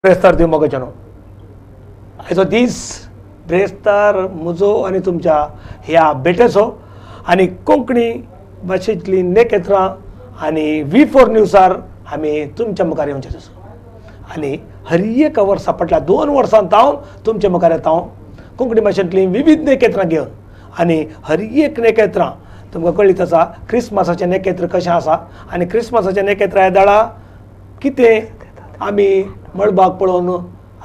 ब्रेस्तार दिव मोगाच्यानो आयचो दीस ब्रेस्तार म्हजो आनी तुमच्या ह्या भेटेचो आनी कोंकणी भाशेंतली नेकेथ्रां आनी V4 न्यूजार आमी तुमच्या मुखार येवचे आसा आनी हर एक वर्सा फाटल्या 2 वर्सांत हांव तुमच्या मुखार येता कोंकणी भाशेंतली विविध नेकेथ्रां घेवन आनी हर एक नेकेथ्रां तुमकां कळीत आसा क्रिस्मसाचें नेकेत्र कशें आसा आनी क्रिस्मसाचें नेकेत्र ह्या दाळा कितें आमी मळबाक पळोवन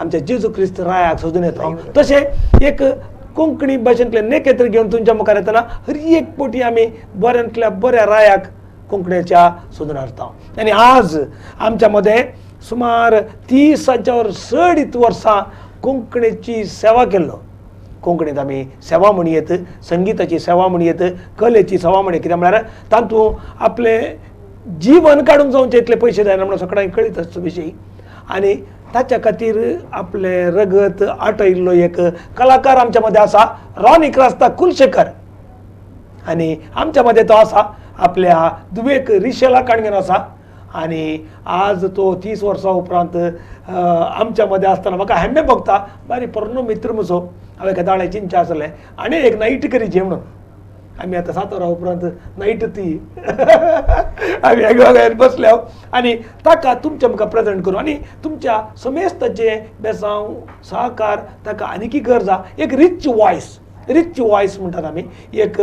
आमच्या जेजू क्रिस्त रायाक सोदून येता तशें एक कोंकणी भाशेंतले नेकेत्र घेवन तुमच्या मुखार येतना हर एक पोटी आमी बऱ्यांतल्या बऱ्या रायाक कोंकणीच्या सोदून हाडटा आनी आज आमच्या मदें सुमार 30च्या चड वर्सां कोंकणीची सेवा केल्लो कोंकणीत आमी सेवा म्हणयेत संगीताची सेवा म्हणयेत कलेची सेवा म्हणयेत कित्याक म्हळ्यार तातूंत आपले जीवन काडूंक जावचे इतले पयशे जायना म्हणून सगळ्यांक कळीत आसता विशयी आनी ताच्या खातीर आपले रगत आटयल्लो एक कलाकार आमच्या मदें आसा रॉनी क्रास्ता कुलशेकर आनी आमच्या मदें तो आसा आपल्या दुवेक रिशेला काणगेन आसा आनी आज तो 30 वर्सां उपरांत आमच्या मदें आसतना म्हाका हेम्मे भोगता बारी पोरनो मित्र म्हजो हांवें केदाळे चिंचे आसलें आनी एक नाईट करी जे म्हणून आमी आतां 7 वरां उपरांत नाईट ती आमी एकामेकांक बसले आनी ताका तुमच्या मुखार प्रेजेंट करूं आनी तुमच्या समेस्ताचे बेसांव सहकार ताका आनीक गरज आसा एक रिच वॉयस म्हणटात आमी एक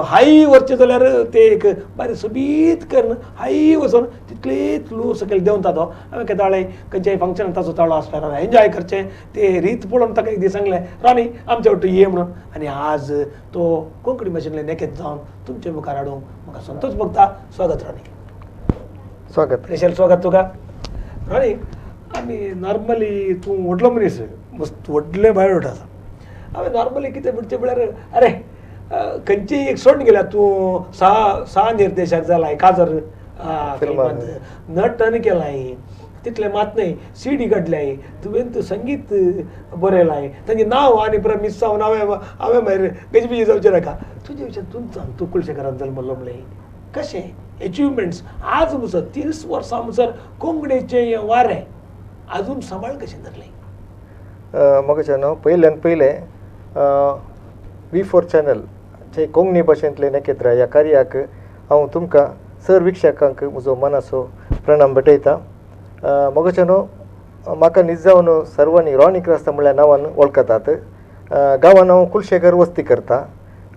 हाय वरचें जाल्यार ते एक बरें सोबीत करून हाय वचून तितलेच लो सकयल देंवता तो हांवें केदाळे खंयच्याय फंक्शनाक ताचो ताळो आसल्यार एन्जॉय करचें ते रीत पळोवन ताका एक दीस सांगलें रानी आमचे वाटो ये म्हणून आनी आज तो कोंकणी भाशेंतले नेकेत जावन तुमचे मुखार हाडूंक म्हाका संतोश भोगता स्वागत रानी स्वागत स्पेशल स्वागत तुका रानी आमी नॉर्मली तूं व्हडलो मनीस मस्त व्हडले बायोडोट आसा हांवें नॉर्मली कितें म्हणचें म्हळ्यार अरे खंयचीय एक सोडून गेल्या तूं सा निर्देशक जालाय काजर नटन केलाय तितलें मात न्हय CD काडल्याय तुवें संगीत बरयलाय तांचें नांव आनी परत मिस जावन हांवें मागीर गजबीजी जावचें नाका तुजे विशयी तूं सांग तूं कुलशेकरान जल्मलो म्हणलें कशें एचिवमेंट्स आज मुसर 30 वर्सां मुसर कोंकणीचें वारें आजून सांबाळ कशें धरलें म्हाका पयल्यान पयलें V4 चॅनलचे कोंकणी भाशेंतले नेकेत्रा ह्या कार्याक हांव तुमकां सर विक्षकांक म्हजो मनाचो प्रणाम भेटयता म्हाका न्हीद जावन सर्वांनी रॉनी क्रास्ता म्हणल्या नांवान वळखतात गांवान हांव कुलशेकर वस्ती करता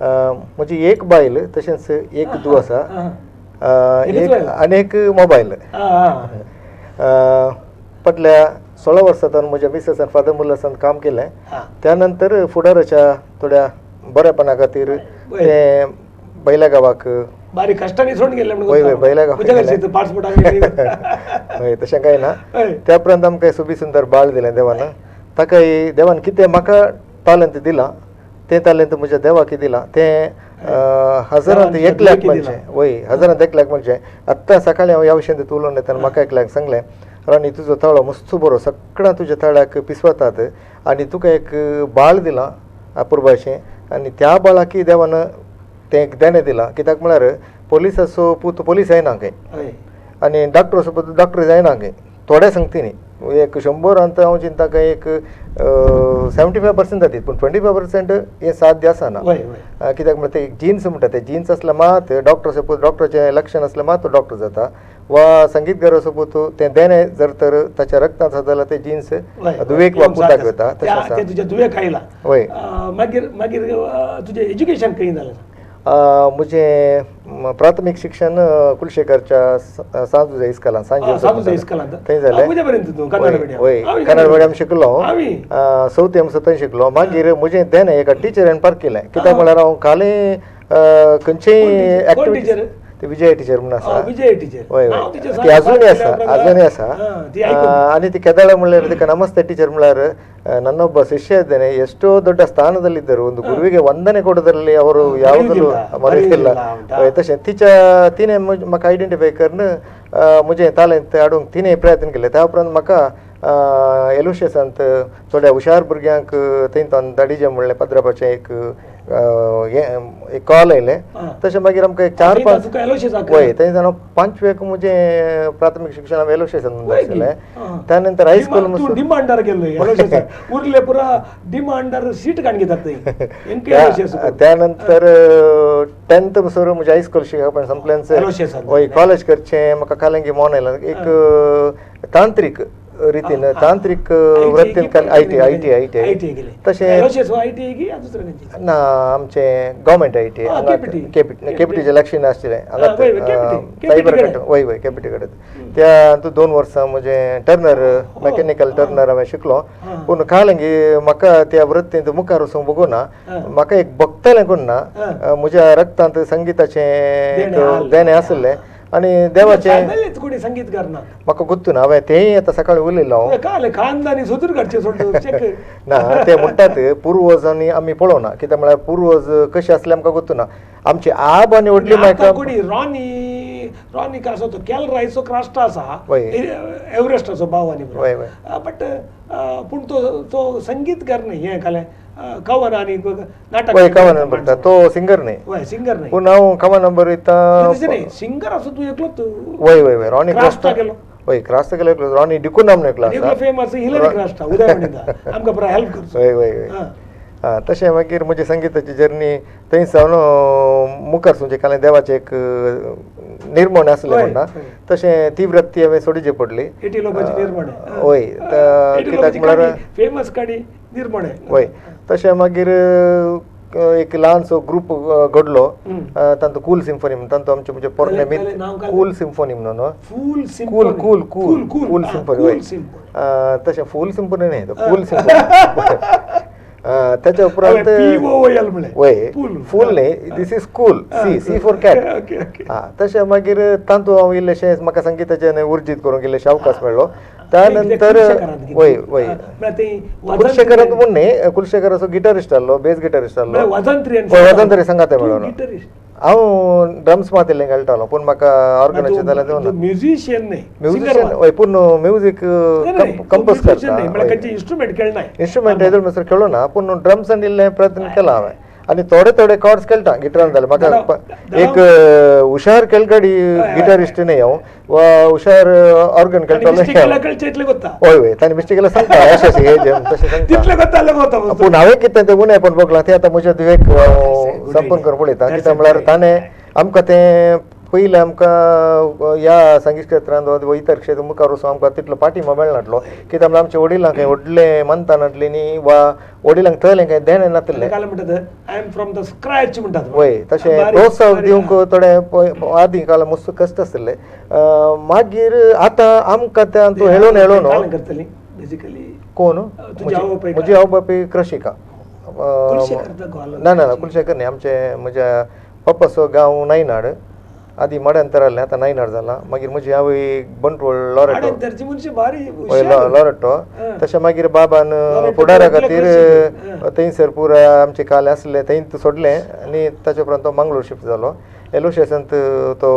म्हजी एक बायल तशेंच एक धूव आसा आनी एक मोबायल फाटल्या 16 वर्सांतल्यान म्हज्या मिसेसान फादर मुल्लासान काम केलें त्यानंतर फुडाराच्या थोड्या बऱ्यापणा खातीर तें बैला गांवाक बारीक कश्टांनी सोडून गेले हय बैला हय तशें कांय ना त्या उपरांत आमकां सोबी सुंदर बाळ दिलें देवान ताका देवान कितें म्हाका टॅलंट दिलां तें टॅलंट म्हज्या देवाक दिलां तें हजारांत 1 लाख म्हणचें वय हजारांत 1 लाख म्हणचें आत्तां सकाळीं हांव ह्या विशयान उलोवन येतना म्हाका एकल्याक सांगलें रानी तुजो ताळो मस्त बरो सगळ्यां तुज्या ताळ्याक पिसवतात आनी तुका एक बाळ दिलां अपुर्बाशें आनी त्या बाळाकी देवान तें देणें दिलां कित्याक म्हळ्यार पोलिसाचो पूत पोलीस जायना खंय आनी डॉक्टर असो पूत डॉक्टर जायना खंय थोड्या सांगती न्ही एक 100 अंत हांव चिंता काय एक 75% जाती पूण 25% हें साध्य आसना कित्याक म्हळ्यार ते जिन्स म्हणटा ते जिन्स आसल्या मात डॉक्टर सपोज डॉक्टराचें लक्षण आसल्यार मात तो डॉक्टर जाता वा संगीतकार असो पळय तें देणें जर तर ताच्या रक्तांत आसा जाल्यार ते जिन्स दुवेक वा पुताक वता तशें आसा तुज्या दुवेक आयला वय मागीर मागीर तुजें एज्युकेशन खंय जालें म्हजें प्राथमीक शिक्षण कुलशेकरच्या सांजुजा इस्कॉलान थंय जालें वय कन्नड मिडियम शिकलो चवथी आमचो थंय शिकलो मागीर म्हजें देणें एका टिचरान पार्क केलें कित्याक म्हळ्यार हांव कालें खंयचेय एक्टिविटी ते विजय टीचर म्हणून आसा वय वय ती अजुनूय आसा आनी ती केदाळे म्हणल्यार तिका नमस्ते टीचर म्हणल्यार ನನ್ನೊಬ್ಬ ಶಿಷ್ಯ ಇದ್ದೇನೆ ಎಷ್ಟೋ ದೊಡ್ಡ ಸ್ಥಾನದಲ್ಲಿದ್ದರು ಒಂದು ಗುರುವಿಗೆ ವಂದನೆ ಕೊಡೋದ್ರಲ್ಲಿ ಅವರು ಯಾವಾಗಲೂ ಮರೆತಿಲ್ಲ तशें तिने म्हाका आयडेंटिफाय करून म्हजें टॅलंट हाडूंक तिणें प्रयत्न केले त्या उपरांत म्हाका एलोशियसांत थोड्या हुशार भुरग्यांक थंय धाडिजे म्हणलें पदरापाचें एक एक कॉल आयले तशें मागीर आमकां एक 4-5 वय थंय 5वेक म्हणजे प्राथमीक शिक्षण हांवें एलोशेसान म्हणून आशिल्लें त्यानंतर हायस्कूल डिमांडार गेल्लो उरले पुरा डिमांडार सीट काण घेतात त्यानंतर 10th पसून म्हणजे हायस्कूल शिकप संपल्यानंतर वय कॉलेज करचें म्हाका कालंगी मोन आयला एक तांत्रीक रितीन तांत्रिक वृत्तीन आयटी तशें ना आमचे गव्हर्मेंट आयटी केपीटीचे लक्षण आसलें सायबर वय वय केपीटी कडेन त्या 2 वर्सां म्हणजे टर्नर मॅकॅनिकल टर्नर हांवें शिकलो पूण कालंगी म्हाका त्या वृत्तींत मुखार वचूंक बगुना म्हाका एक भक्तलें कोण ना म्हज्या रक्तांत संगीताचें देणें आसलें आणि देवाचे संगीतकार ना म्हाका गुर्तू ना हांवें तेंय आतां सकाळी उलयलो खानदानी सोदून काडचे ना ते म्हणटात पुर्वज आनी आमी पळोवना कित्याक म्हळ्यार पुर्वज कशे आसले आमकां गुर्तू ना आमची आब आनी व्हडली म्हाका रॉनी कासो तो केल रायचो क्रास्टा आसा एव्हरेस्टाचो भाव आनी बट पूण तो संगीतकार न्ही हें कालें कवन आनी नाटक कवन बरयता तो सिंगर न्ही सिंगर न्ही पूण हांव कवन बरयता सिंगर आसो तूं एकलोच वय वय वय रॉनी क्रास्टा केलो वय क्रास्टा केलो एकलो रॉनी डिकून नामनो एकलो आसा फेमस हिलरी क्रास्टा उदय म्हणटा आमकां पुरा हेल्प करता वय वय वय तशें मागीर म्हजी संगीताची जर्नी थंय सावन मुखार म्हणजे कालें देवाचें एक निर्मण आसलें म्हणटा तशें ती वृत्ती हांवें सोडिची पडली वय कित्याक म्हळ्यार फेमस काडी निर्मण वय तशें मागीर एक ल्हानसो ग्रूप घडलो तांचो कूल सिम्फनी म्हणून तांचो आमचे म्हणजे पोरणे मीत कूल सिम्फनी म्हणून cool cool cool cool symphony वय तशें फूल सिम्फनी न्ही कूल सिम्फनी त्याच्या उपरांत वय फूल न्ही this is cool C for cat तशें मागीर तांतू हांव इल्लेशें म्हाका संगीताचें उर्जीत करूंक इल्लें अवकाश मेळ्ळो त्यानंतर वय वय कुलशेखरांत म्हूण न्ही कुलशेखर असो गिटारिस्ट आहलो बेस गिटारिस्ट आहलो वजंत्री संगाते मेळोन हांव ड्रम्स मातिल्लें खेळटालो पूण म्हाका ऑर्गनायझेशन जालें तें म्युझिशियन वय पूण म्युजीक कंपोज करता इन्स्ट्रुमेंट हेदूळ मसर खेळो ना पूण ड्रम्सान इल्लें प्रयत्न केला हांवें आनी थोडे कॉर्ड्स खेळटा गिटारान जाले म्हाका एक हुशार खेळगडी गिटारिस्ट न्ही हांव वा हुशार ऑर्गन खेळटालो वय वय तांणी मिस्टेक केल्यार सांगता अशें अशें हे तशें सांगता पूण हांवें कितें तें उणें पण बघलां तें आतां म्हज्या दुवेक संपूर्ण करून पळयता कित्याक म्हळ्यार ताणें आमकां तें पयलें आमकां ह्या संगीत क्षेत्रांत वा इतर क्षेत्र मुखार वचून आमकां तितलो पाठिंबो मेळनासलो कित्याक म्हळ्यार आमच्या वडिलांक हें व्हडलें मानता नासलीं न्ही वा वडिलांक थंय कांय देणें नासलें वय तशें प्रोत्साहन दिवंक थोडे आदीं काळां मस्त कश्ट आसले मागीर आतां आमकां तें तूं हेळून कोण म्हजी आवय बापूय कृशिका ना ना ना कुलशेखर न्ही आमचे म्हज्या पप्पाचो गांव नायनाड आदी मड्यांतर आहलें आतां नायनाड जाला मागीर म्हजी आवय बंटवळ लॉरेटो तशें मागीर बाबान फुडारा खातीर थंयसर पुराय आमचे काले आसले थंय सोडलें आनी ताचे उपरांत तो मंगळूर शिफ्ट जालो एलोशेसांत तो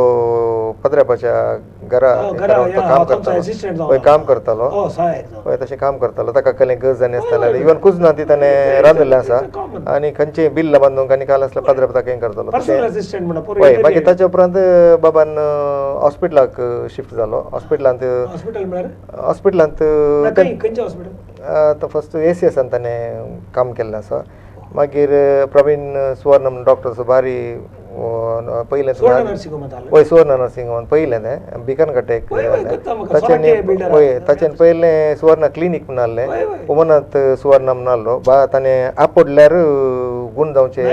पत्र्यापाच्या घरा काम करतालो हय तशें काम करतालो ताका कसलें गज आनी आसतालें इवन कुजना ती ताणें रांदिल्लें आसा आनी खंयचेय बिल्ल बांदूंक आनी काल आसल्यार पत्र्या ताका हें करतालो हय मागीर ताचे उपरांत बाबान हॉस्पिटलाक शिफ्ट जालो हॉस्पिटलांत फस्ट एसीएसान ताणें काम केल्लें आसा मागीर प्रवीण सुवर्ण म्हणून डॉक्टर बारी पयलें वय सुवर्ण नर्सिंग होम पयलें तें बिकन कटेक वय ताचें पयलें सुवर्ण क्लिनीक म्हणून आहलें उमनाथ सुवर्ण म्हणून आहलो ताणें आपडल्यार गुण जावचें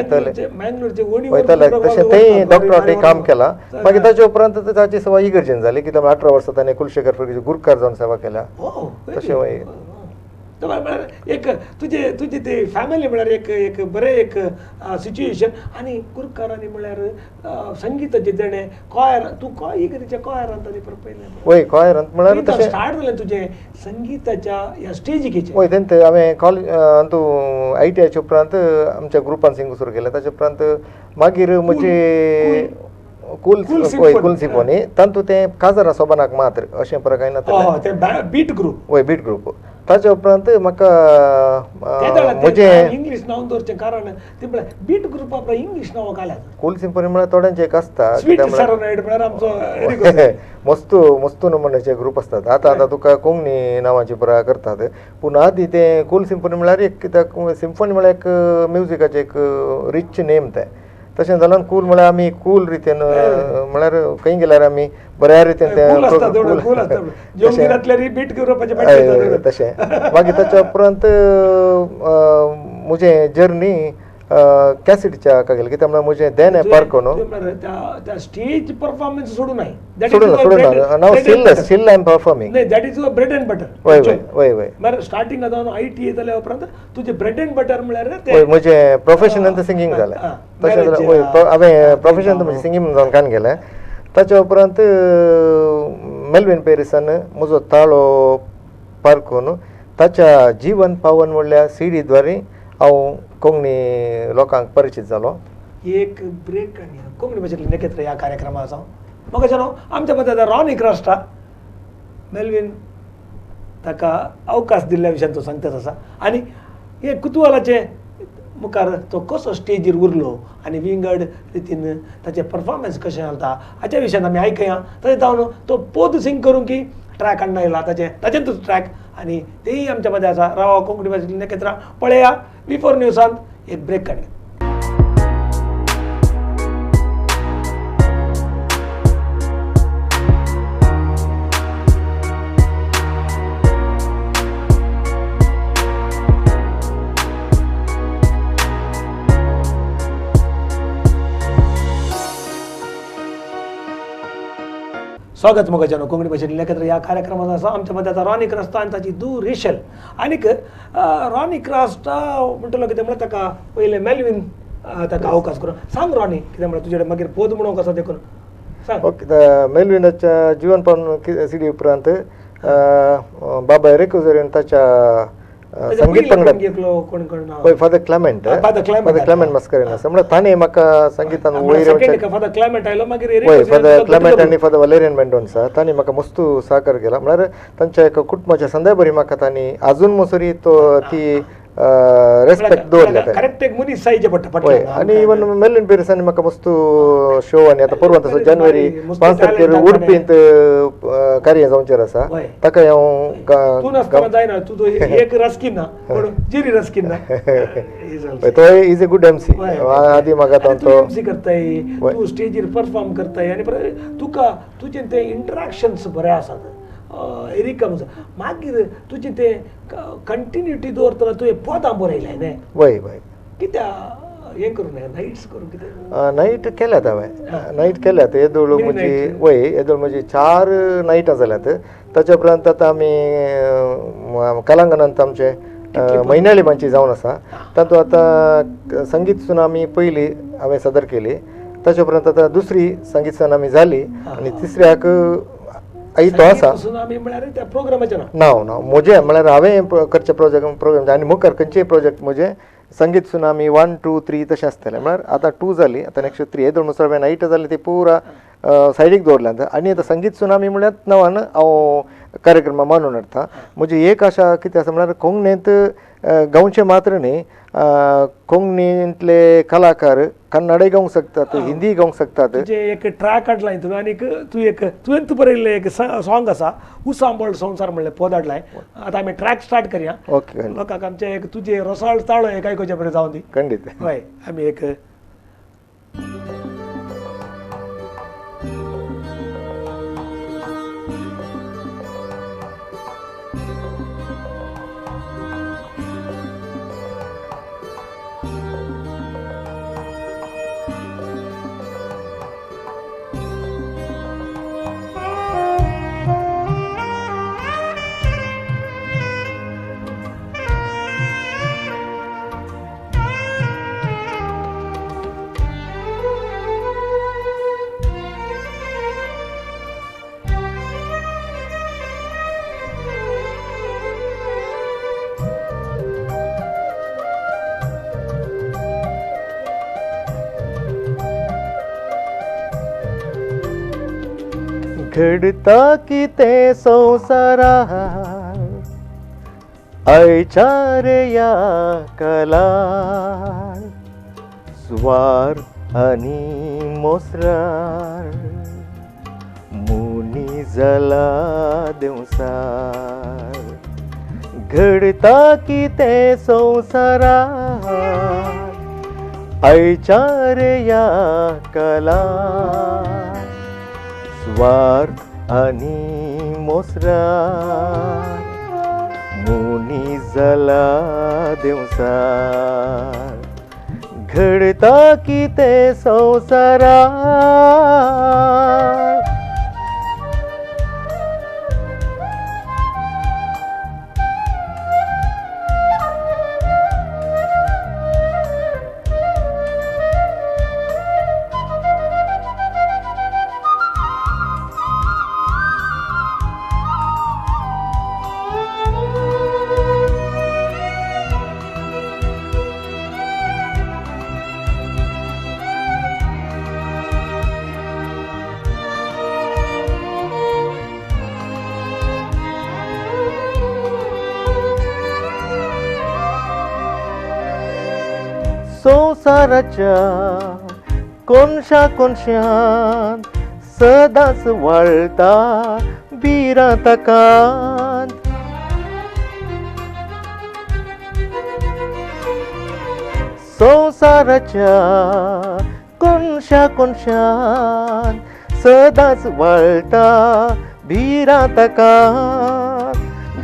वयताले तशें थंय डॉक्टरांनी काम केलां मागीर ताचे उपरांत ताची सेवा इगर्जेन जाली कित्याक 18 वर्सां ताणें कुलशेखर गुरकार जावन सेवा केल्या तशें वय एक तुझे ते फॅमिली म्हळ्यार एक बरें एक सिच्युएशन आनी गुरकारांनी म्हळ्यार संगीताचे देणें कॉयर तूं इगर्जेच्या कॉयरांत आनी पयलें वय कॉयरांत म्हळ्यार तशें स्टार्ट जालें तुजें संगीताच्या ह्या स्टेजीचेर वय तेन्ना हांवें कॉलेज तूं ITIच्या उपरांत आमच्या ग्रुपान सिंग सुरू केलें ताचे उपरांत मागीर म्हजी कूल सिम्फनी तांतूं तें काजार सोबानाक मात्र अशें प्रकार ना बीट ग्रूप वय बीट ग्रूप ताच्या उपरांत म्हाका म्हजे इंग्लिश नांव दवरचें कारण ते म्हळ्यार बीट ग्रुप आपल्या इंग्लिश नांवां घाल्यात कूल सिंफनी म्हळ्यार थोड्यांचे एक आसता स्वीट सॅरोनाइड म्हळ्यार आमचो मस्तू नमुन्याचे ग्रुप असतात आता तुका कोंकणी नांवाचे बरा करतात पूण आदी ते कूल सिंफनी म्हळ्यार एक कित्याक सिंफनी म्हळ्यार एक म्युजिकाचे एक रिच नेम ते तशें जाल्यार कूल म्हळ्यार आमी कूल रितीन म्हळ्यार खंय गेल्यार आमी बऱ्या रितीन तशें मागीर ताच्या उपरांत म्हजें जर्नी कॅसेटीच्या हाका गेलें कित्याक म्हळ्यार म्हजें देन पार्क न्हू स्टेज परफॉर्मन्स सोडून नाव still I am performing that is your bread and butter वय म्हळ्यार स्टार्टिंग जावन आयटी जाल्या उपरांत तुजें ब्रेड एंड बटर म्हळ्यार म्हजें प्रोफेशन सिंगींग जालें तशें जाल्यार हांवें प्रोफेशन म्हजें सिंगींग जावन कान गेलें ताच्या उपरांत मेल्विन पेरिसान म्हजो ताळो पारखून ताच्या जीवन पावन म्हणल्यार सीडी द्वारे हांव कोंकणी लोकांक परिचीत जालो एक ब्रेक आनी कोंकणी भाशेंतली नकेत्र ह्या कार्यक्रमाचो म्हाका जाणो आमच्या मदल्या रॉनी क्रास्टा मेल्विन ताका अवकाश दिल्ल्या विशयान तो सांगताच आसा आनी हे कुतुहलाचे मुखार तो कसो स्टेजीर उरलो आनी विंगड रितीन ताचे परफॉर्मन्स कशें जाता हाच्या विशयान आमी आयकया तशें जावन तो पोद सिंग करूंक की ट्रॅक हाडून आयला ताचेंतूच ट्रॅक आनी तेय आमच्या मदें आसा रावा कोंकणी भाशेंतली नकेत्रां पळया बिफोर न्यूजांत एक ब्रेक काडया स्वागत मोगाच्यानो कोंकणी भाशेंतली नकेत्र ह्या कार्यक्रमात आसा आमच्या मदें आतां रॉनी क्रास्टा आनी ताची दू रेशल आनीक रॉनी क्रास्टा म्हणटलो कितें म्हळ्यार ताका पयलें मेल्विन ताका अवकाश करून सांग रॉनी कितें म्हळ्यार तुजे कडेन मागीर पोद म्हणूंक आसा देखून सांग ओके मेल्विनाच्या जीवन पावन सीडी उपरांत बाबा रेकोजरेन ताच्या संगीत पंगडात फादर क्लेमेंट मस्करेन आसा म्हळ्यार ताणें म्हाका संगीतान फादर क्लेमेंट आयलो मागीर फादर क्लेमेंट आनी फादर वलेरियन मेंडोन आसा तांणी म्हाका मस्तू सहकार केला म्हळ्यार तांच्या एका कुटुंबाच्या संदय बरी म्हाका तांणी अजून मसरी ती रेस्पेक्ट दवरल्या करेक्ट एक मनीस जायचे पडटा आनी इवन मेल्विन पेरिसांनी म्हाका मस्तू शो आनी आतां परवां तसो जानेवारी 5 तारखेर उडपींत कार्य जावचेर आसा ताका हांव जायना तूं एक रस्कीन ना जिरी रस्कीन ना तो इज ए गुड एमसी आदी म्हाका तो एमसी करताय तूं स्टेजीर परफॉर्म करताय आनी तुका तुजें ते इंटरॅक्शन्स बरे आसात एरिकम मागीर तुजें ते कंटिन्युटी दवरतना तुवें पोदां बरयलें न्ही वय वय कित्या हे करूं नायट्स करूं कितें नायट केल्यात हांवें नायट केल्यात येदोळ म्हजी वय येदोळ म्हजी 4 नायटां जाल्यात ताच्या उपरांत आतां आमी कलांगणांत आमचे म्हयन्याळी मंची जावन आसा तातूंत आतां संगीत सुनामी पयली हांवें सादर केली ताच्या उपरांत आतां दुसरी संगीत सुनामी जाली आनी तिसऱ्याक तो आसा नांव म्हजें म्हळ्यार हांवें करचे प्रोग्राम आनी मुखार खंयचेय प्रोजेक्ट म्हजे संगीत सुनामी 1, 2, 3 तशें आसतलें म्हळ्यार आतां 2 जाली आतां नेक्स्ट 3 हे दोन मुसळ नायट जाली ती पुरा सायडीक दवरल्यात आनी आतां संगीत सुनामी म्हळ्यार नांवान हांव कार्यक्रम मानून हाडटा म्हजी एक आशा कितें आसा म्हळ्यार कोंकणींत गांवचे मात्र न्ही कोंकणींतले कलाकार कन्नडय गावंक शकतात हिंदी गावंक शकतात एक ट्रॅक हाडलाय तुवें आनीक तुवें बरयल्लें एक सॉंग आसा उसांबळ संवसार म्हणलें पद हाडलाय आतां आमी ट्रॅक स्टार्ट करया ओके लोकांक आमचे एक तुजे रसाळ ताळो एक आयकोचे बरें जावन दी खंडीत हय आमी एक घडता कितें संवसारांत आयच्या रे या कालार स्वार्थ आनी मोसरार मुनी जाला देवसार घडता की ते संवसारात आयच्या रे या कालार स्वार्थ आनी मोसरार मुनी जाला देवसार घडता की ते संवसारात संसाराच्या कोनशा कोनशान सदांच वळता बिरांतकांत संसाराच्या कोनशा कोनशान सदांच वळता बिरांतकांत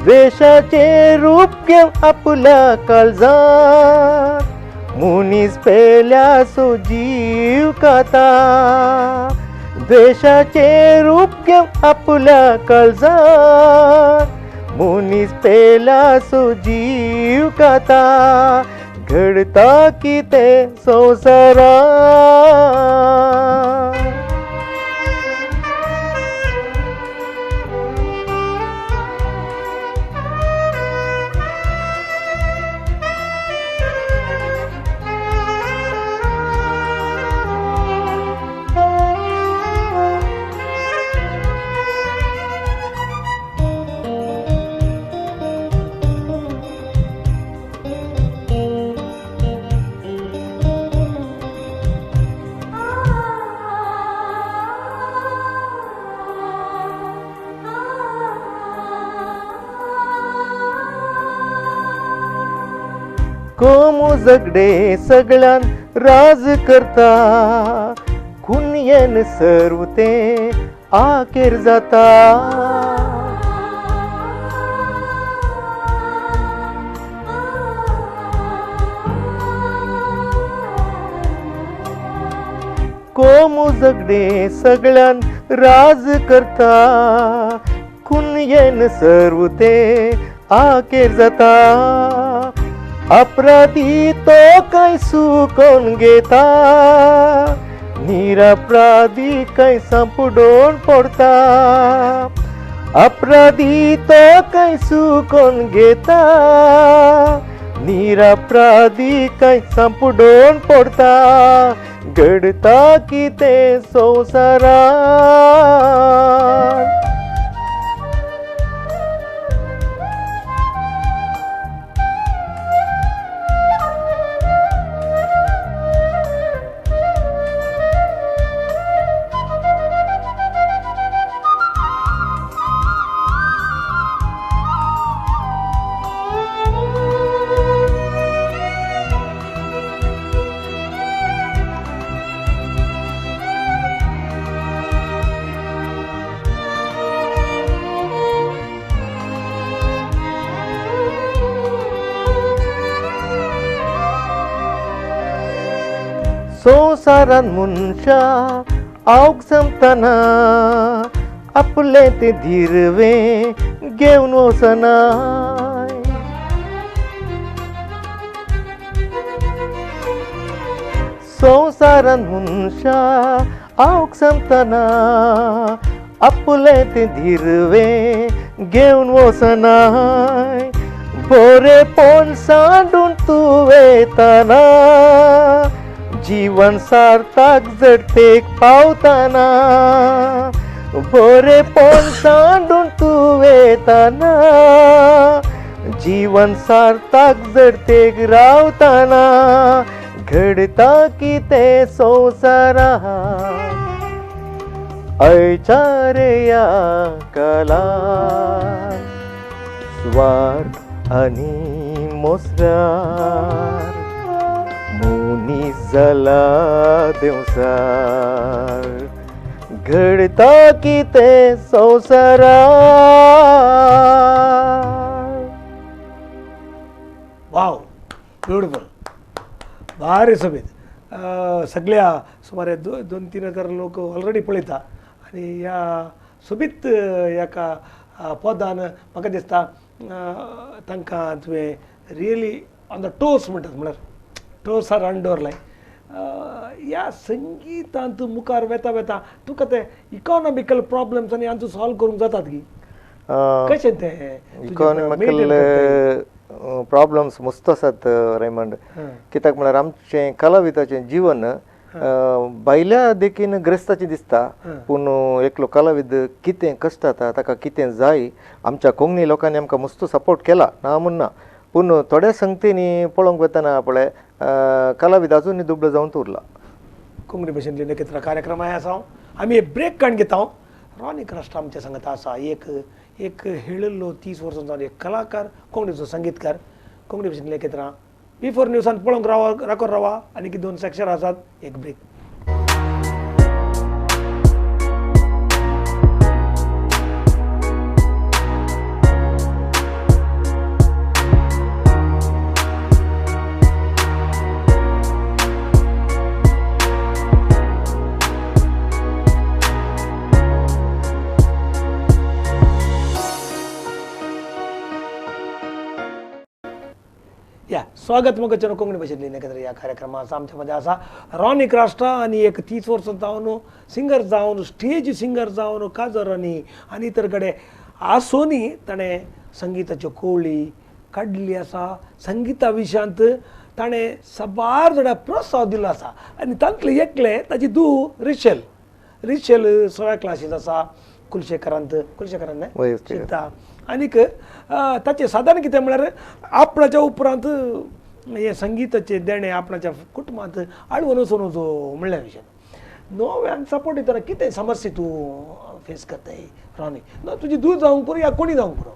द्वेषाचे रूप घेवन आपल्या काळजांत मुनीस पेल्या सो जीव काता द्वेषाचे रूप घेवन आपल्या काळजांत मुनीस पेल्या सो जीव काता घडता की ते संवसारात कोमो झगडे सगळ्यान राज करता खुनयेन सर्व ते आखेर जाता कोमो झगडे सगळ्यान राज करता खुनयेन सर्व ते आखेर जाता अपराधी तो काय सुकोन घेता निरपराधी काय संपडून पडता अपराधी तो काय सुकोन घेता निरपराधी काय संपडून पडता घडता की ते संवसारात संवसारान मनशा आवक संपतना आपले ते धीरवे घेवन वचना संवसारान मनशा आवक संपतना आपले ते धीरवे घेवन वचना बरेपण सांडून तूं वेतना जीवन सार्थक जडतेक पावतना बरेपण सांडून तूं वेतना जीवन सार्थक जडते रावताना घडता की ते संसारा ऐचार या कला स्वार्थ आणि मोसरार मुनी जला देवसार घडता की ते संसारा. वाव, ब्युटिफुल, भारी सोबीत. सगळ्या सुमारे 2-3 हजार लोक ऑलरेडी पळयता आणि या सोबीत एका पदान म्हाका दिसता तांकां तुवें रियली ऑन द टोस म्हणटात म्हळ्यार टोसार हाडून दवरलाय. ह्या संगीतांत मुखार वेता वेता तुका ते इकॉनॉमिकल प्रॉब्लेम्स आनी हांचो सॉल्व करूंक जातात की कशें तें इकॉनॉमिकल प्रॉब्लेम्स मस्त आसात रेमंड. कित्याक म्हळ्यार आमचें कलाविदाचें जीवन भायल्या देखीन ग्रेस्ताचें दिसता पूण एकलो कलाविद कितें कश्ट जाता ताका कितें जाय आमच्या कोंकणी लोकांनी आमकां मस्त सपोर्ट केला ना म्हणना. पूण थोड्या संगतींनी पळोवंक वेताना पळय कलाविद अजूनय दुबळो जावन उरला. कोंकणी भाशेंतली नकेत्र कार्यक्रम आसा. आमी एक ब्रेक काडून घेता. रॉनी क्रास्टा आमच्या संगत आसा. एक हेळिल्लो 30 वर्सां जावन एक कलाकार, कोंकणीचो संगीतकार. कोंकणी भाशेंतली नकेत्रां बिफोर न्यूसान पळोवंक राखोन रावा. आनी 2 सेक्शन आसात. एक ब्रेक. या स्वागत मग कोंकणी भाशेंतली नकेत्र ह्या कार्यक्रमात आमच्या मध्ये आसा रॉनी क्रास्टा आनी एक 30 वर्सां जावन सिंगर जावन स्टेज सिंगर जावन काजरांनी आनी इतर कडेन आसोनी ताणें संगीताच्यो कोळी काडली आसा. संगीता विशयांत ताणें साबार जाणां प्रोत्साह दिलो आसा आनी तांतले एकले ताची धूव रिशेल 6व्या क्लासीत आसा. कुलशेखरांत शिकता. आनीक ताचें सादारण कितें म्हळ्यार आपणाच्या उपरांत हे संगीताचे देणे आपणाच्या कुटुंबांत हाडून वचून म्हणल्या विशयान नव्यान सपोर्ट दितना कितें समस्या तूं फेस करताय रॉनी? तुजी धूव जावंक पुरो या कोणी जावंक पुरो?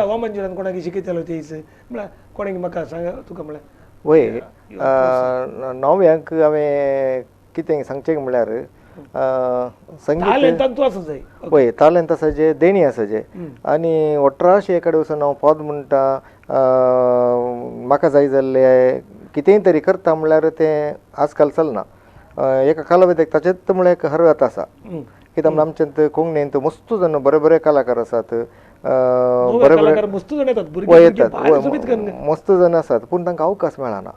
वामनजिरान कोणाक शिकयतालो तेच म्हळ्यार कोणाक म्हाका सांग तुका म्हळ्यार वय नव्यांक हांवें कितें सांगचें म्हळ्यार संगीत पळय तालंत आसा जे देणी आसा जे आनी 1800 एका वचून हांव पद म्हणटा म्हाका जाय जाल्ले कितेंय तरी करता म्हळ्यार तें आजकाल चलना. एका कलाविदाक ताचेच म्हळ्यार एक हरवत आसा. कित्याक म्हळ्यार आमच्या कोंकणींत मस्त जाण बरे बरे कलाकार आसात. बरे बरे मस्त जाण आसात पूण तांकां अवकाश मेळना.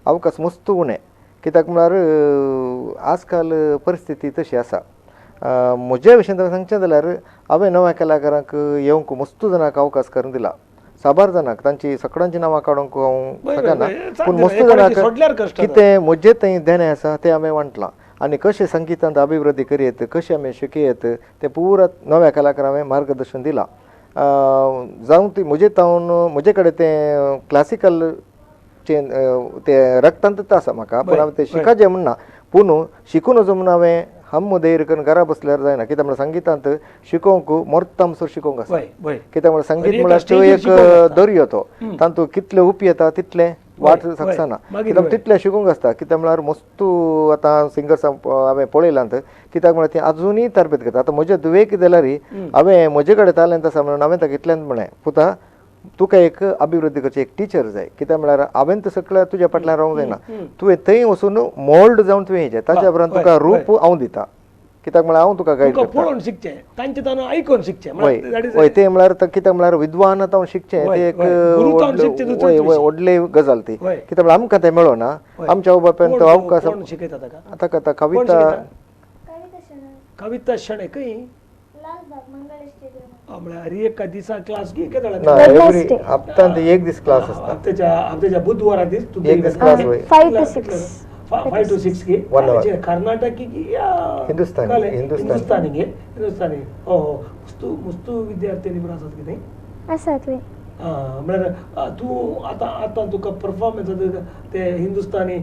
अवकाश मस्त उणें. कित्याक म्हळ्यार आजकाल परिस्थिती तशी आसा. म्हजे विशयान सांगचें जाल्यार हांवें नव्या कलाकारांक येवंक मस्त जाणांक अवकाश करून दिला. साबार जाणांक तांची सगळ्यांची नांवां काडूंक हांव शकना पूण मस्त जाणांक कितें म्हजें थंय देणें आसा तें हांवें वांटलां. आनी कशें संगीतांत अभिवृद्धी करीत कशें आमी शिकयत तें पुरा नव्या कलाकारांक हांवें मार्गदर्शन दिलां. जावं ती म्हजे म्हजे कडेन तें क्लासिकल ते रक्तांत आसा म्हाका पूण हांवें तें शिकाचें म्हणना. पूण शिकून वचून म्हणून हांवें हम धैर्य करून घरा बसल्यार जायना. कित्याक म्हळ्यार संगीतांत शिकोवंक मोर्ता म्हणसर शिकोवंक आसता. कित्याक म्हळ्यार संगीत म्हळ्यार तो एक दर्यो तो तातूंत कितले उप येता तितले वाट सकसना. कित्याक तितलें शिकोवंक आसता. कित्याक म्हळ्यार मस्तू आतां सिंगर्स हांवें पळयलांत कित्याक म्हळ्यार ती अजुनूय तरबेज करता. आतां म्हजे दुवेक कितें जाल्यार हांवें म्हजे कडेन तालंत आसा म्हणून हांवें ताका इतल्यान म्हळें पुता तुका एक अभिवृद्धी करची एक टीचर जाय. कित्याक म्हळ्यार हांवें तें सगळें तुज्या फाटल्यान रावंक जायना. तुवें थंय वचून मोल्ड जावन तुवें हेजें ताच्या उपरांत तुका रूप हांव दिता. कित्याक म्हळ्यार हांव तुका गायड पळोवन शिकचें तांचें आयकून शिकचें. हय तें म्हळ्यार कित्याक म्हळ्यार विद्वानांत हांव शिकचें तें एक व्हडली गजाल ती. कित्याक म्हळ्यार आमकां तें मेळना. आमच्या बापायन तो अवकाश ताका कविता शणे खंय म्हळ्यार एका दिसा क्लास की एवरी हप्त्यान एक दीस क्लास आसता. हप्त्याच्या बुधवारा दीस एक दीस क्लास 5 to 6 5 to 6 की कर्नाटकी की हिंदुस्तानी हो हो मुस्तू विद्यार्थी आसात की नाही आसात. म्हळ्यार तूं आतां तुका परफॉर्मन्स ते हिंदुस्तानी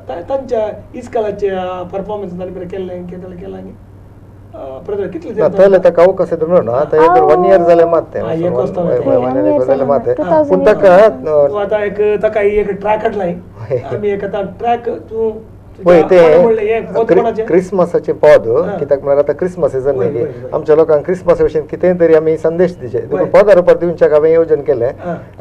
तांच्या इस्कालाचे परफॉर्मन्स तांणी बरें केल्लें केलां न्ही कितले तले ताका अवकाश दिलो ना आता 1 इयर जालें मात तें 1 इयर जालें मात पूण ताका तूं आतां एक ताका एक ट्रॅक हाडलाय आमी एक आतां ट्रॅक तूं पळय ते क्रिसमसाचे पद कित्याक म्हळ्यार आतां क्रिसमस सिजन न्ही आमच्या लोकांक क्रिसमसा विशीं कितेंय तरी आमी संदेश दिवचे देखून पदार उपर दिवच्याक हांवें येवजन केलें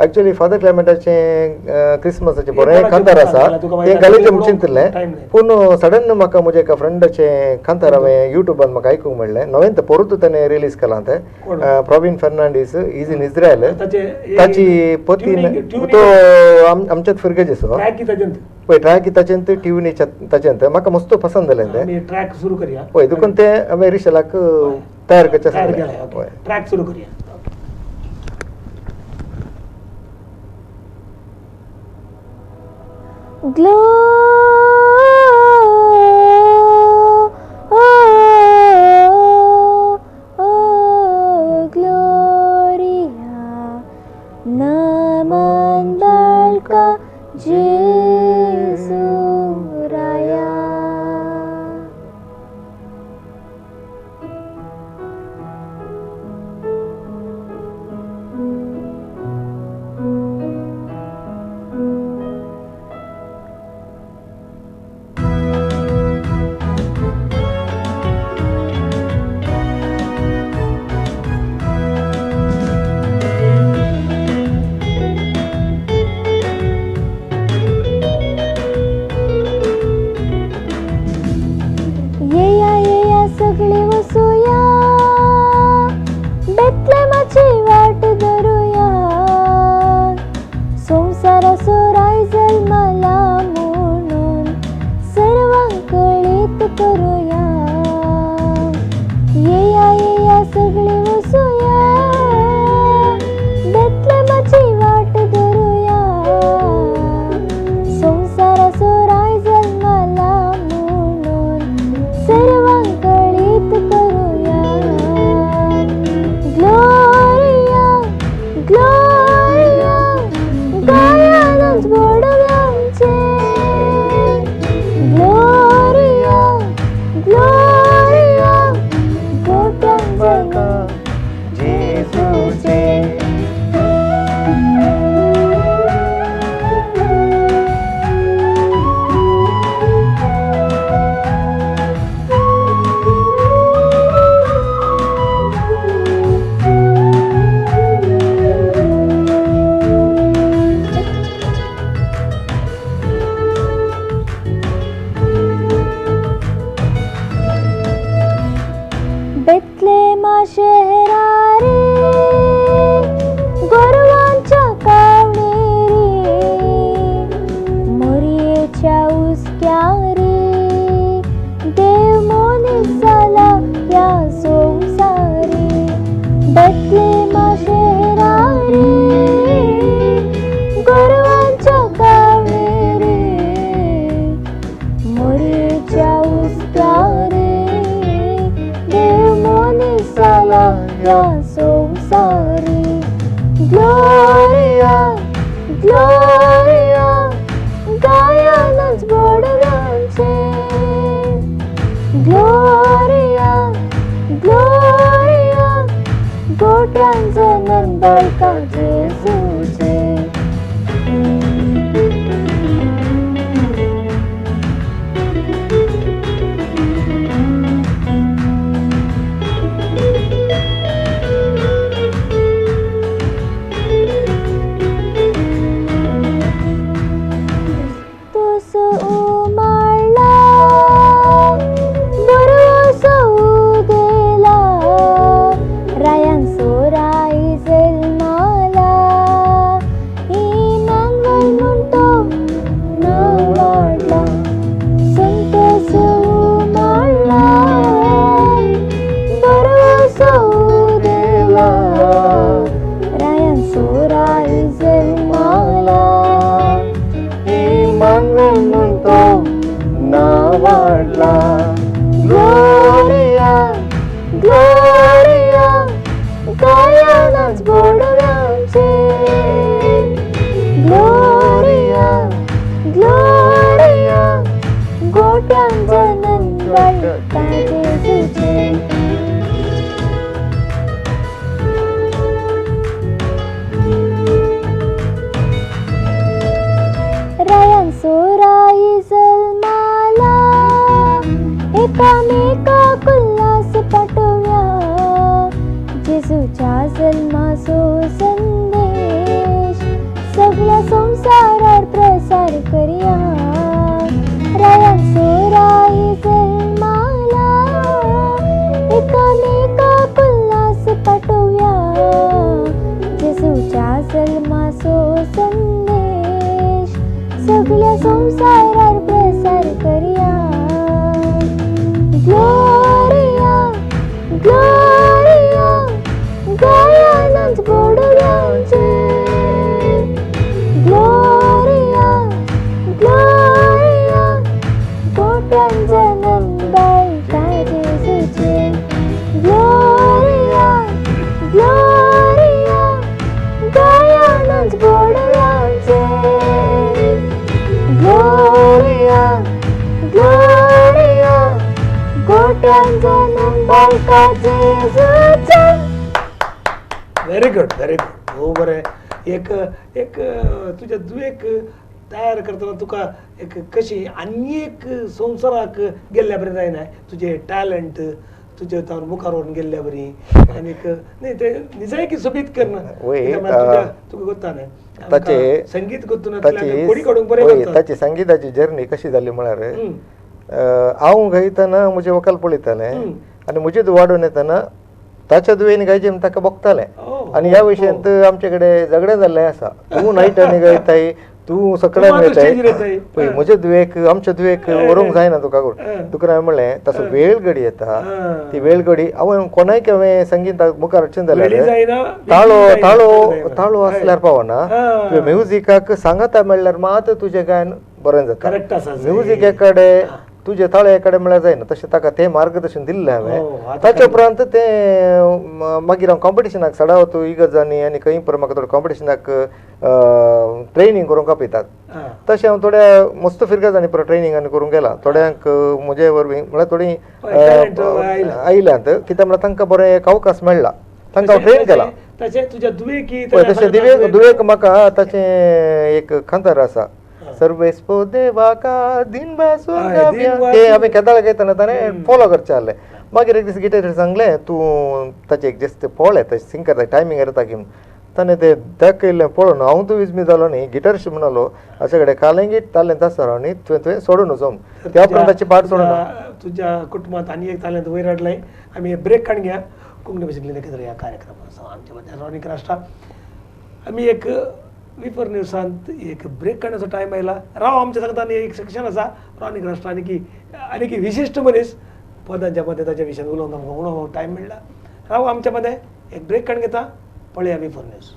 एक्चुअली फादर क्लायमेटाचें क्रिसमसाचें बरें कांतार आसा तें घालचें म्हणून चिंतलें पूण सडन म्हाका म्हज्या एका फ्रेंडाचें कांतार हांवें युट्यूबान म्हाका आयकूंक मेळ्ळें नवें परतूच ताणें रिलीज केलां तें Praveen Fernandes is in Israel ताची पत्नी तो आमच्याच फिरगेचो पळय ट्रॅक ताचें ते ट्यून ताचें ते म्हाका मस्त पसंद जालें तें ट्रॅक सुरू करया पळय देखून ते हांवें रिशलाक तयार करचें सांगलें ट्रॅक सुरू करया Gloria, Gloria nas borderlands. कोट्यांजन बाळकाचे सुचे रायन सोराई जन्माला एकामेका कुल्हास पाठवूया जेजूच्या जन्माचो संदेश सगळ्या संसारार प्रसार करूया रायन सोराई जन्माला एकामेका कुल्हास पाठवूया जेजूच्या जन्माचो संदेश सगळ्या संसारार प्रसार करूया ग्लोरिया ग्लोरिया गायानंद बोडव्यांचे ग्लोरिया ग्लोरिया कोट्यांजन बाळकाचे सुचे ग्लोरिया ग्लोरिया गायानंद बोडव्यांचे ग्लोरिया ग्लोरिया कोट्यांजन बाळकाचे सुचे व्हेरी गुड व्हेरी गुड हो बरें एक एक तुझ्या दुयेक तयार करतना तुका एक कशी आनी एक संवसाराक गेल्ल्या बरें जायना तुजें टॅलंट तुजे तावन मुखार व्हरून गेल्ल्या बरी आनीक न्ही ते निजायकी सोबीत करना तुका कोत्ता न्ही ताचे संगीत कोत्तून कोडी काडूंक बरें करता ताची संगीताची जर्नी कशी जाली म्हळ्यार हांव गायतना म्हजे वकाल पळयताले आनी म्हजेच वाडून येतना ताच्या दुयेन गायचे ताका बघताले आनी ह्या विशयांत आमचे कडेन झगडे जाल्ले आसा तूं नायटांनी गायताय तूं सकाळीं मेळटाय पळय म्हजे दुयेक आमच्या दुयेक व्हरूंक जायना तुका तुका हांवें म्हणलें तसो वेळ घडी येता ती वेळ घडी हांवें कोणायक हांवें संगीताक मुखार हाडचें जाल्यार ताळो ताळो ताळो आसल्यार पावना तुवें म्युजिकाक सांगाता म्हणल्यार मात तुजें गायन बरें जाता म्युजिके कडेन तुजे ताळे कडेन म्हळ्यार जायना तशें ताका तें मार्गदर्शन दिल्लें हांवें ताचे उपरांत तें मागीर हांव कॉम्पिटिशनाक सडावतो इगर्जांनी आनी खंय पर म्हाका थोडे कॉम्पिटिशनाक ट्रेनींग करूंक आपयतात तशें हांव थोड्या मस्त फिरगजांनी पर ट्रेनिंगांनी करूंक गेला थोड्यांक म्हजे वरवीं म्हळ्यार थोडीं आयल्यांत कित्याक म्हळ्यार तांकां बरें एक अवकाश मेळ्ळा तांकां हांव ट्रेन केला तशें दुयेक म्हाका ताचें एक खंतर आसा सर्वेस्पो देवा का दिन ते हांवें केदाळ गायतना ताणें फॉलो करचें आहलें मागीर एक दीस गिटारीर सांगलें तूं ताचें एक दीस पळय तशें सिंग करता टायमींग येता की ताणें तें दाखयल्लें पळोवन हांव तूं विजमी जालो न्ही गिटारशी म्हणलो अशे कडेन कालेंगीट तालेंत आसा न्ही तुवें सोडून वचोंक त्या उपरांत ताची पाट सोडून तुज्या कुटुंबांत आनी एक तालेंत वयर हाडलें आमी ब्रेक काडून घेया कोंकणी भाशेंतली नकेत्र ह्या कार्यक्रमांत आमच्या मध्यान रॉनी क्रास्टा आमी एक विफर न्यूजांत एक ब्रेक काडण्याचो टायम आयला राव आमच्या सांगता आनी एक सेक्शन आसा रॉनी क्रास्टा आनी की विशिश्ट मनीस पदांच्या मध्ये ताच्या विशयान उलोवंक आमकां उणो टायम मेळ्ळा राव आमच्या मध्ये एक ब्रेक काडून घेता पळया विफर न्यूज